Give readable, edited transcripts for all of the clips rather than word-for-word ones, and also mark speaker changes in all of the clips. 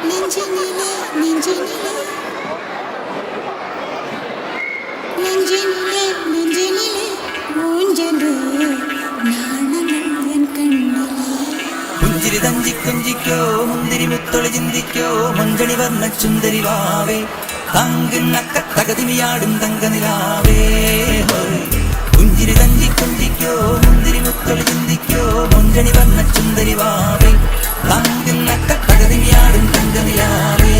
Speaker 1: நெஞ்சினிலே நெஞ்சினிலே நெஞ்சினிலே நெஞ்சினிலே ஊஞ்சலே நாணங்கள் என் கண்ணிலே
Speaker 2: പുഞ്ചിരി തഞ്ചിക്കൊഞ്ചിക്കോ മുന്തിരി മുത്തൊളി ചിന്തിക്കോ മഞ്ചളി വർണ്ണ ചുന്ദരി വാവേ തങ്കിണ്ണക്ക തകതിമിയാടും തങ്കനിലാവേ പുഞ്ചിരി തഞ്ചിക്കൊഞ്ചിക്കോ മുന്തിരി മുത്തൊളി ചിന്തിക്കോ മഞ്ചളി വർണ്ണ ചുന്ദരി വാവേ തങ്കിണ്ണക്ക തകതിമിയാടും തങ്കനിലാവേ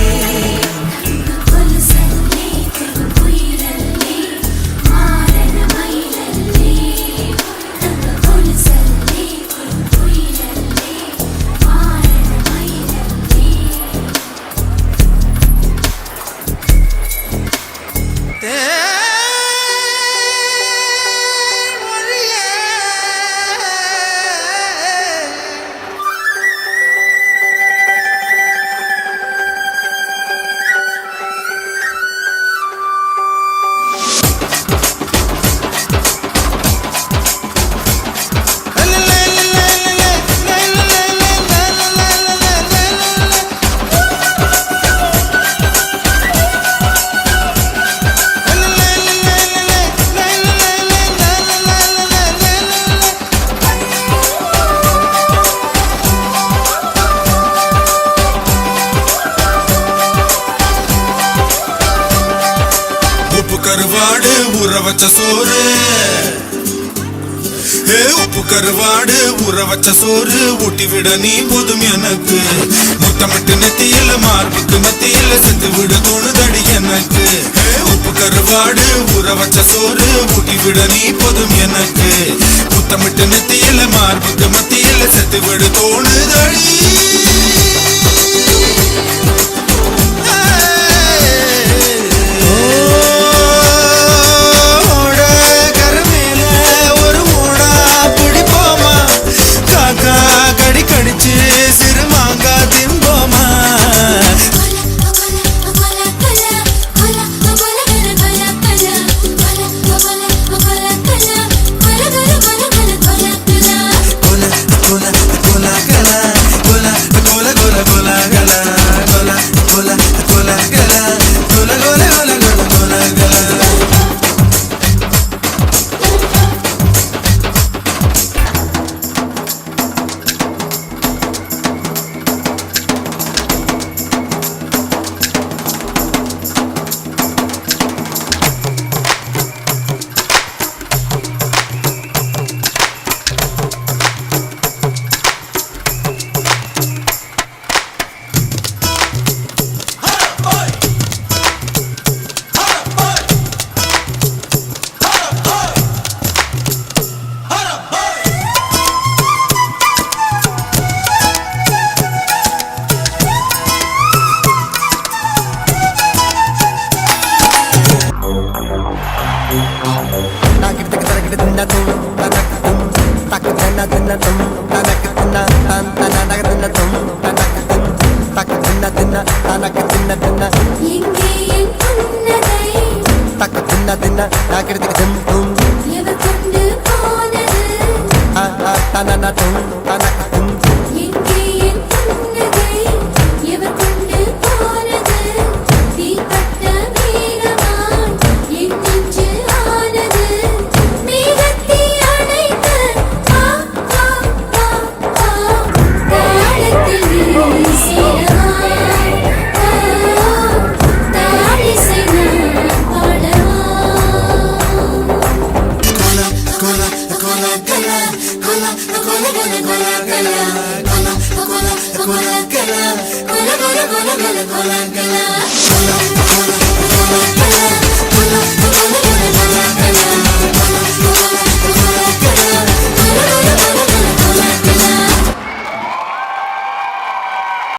Speaker 3: கருவாடு ஊற வச்ச சோறு உப்பு கருவாடு ஊற வச்ச சோறு ஊட்டி விட நீ போதும் எனக்கு முத்தமிட்டு நெத்தியில மார்புக்கு மத்தியில செத்து விட தோணுதடி எனக்கு உப்பு கருவாடு ஊற வச்ச சோறு ஊட்டி விட நீ போதும் எனக்கு முத்தமிட்டு நெத்தியில மார்புக்கு மத்தியில செத்து விட தோணுதடி
Speaker 1: Cola, cola, cola, cola, cola, cola, cola, cola, cola, cola.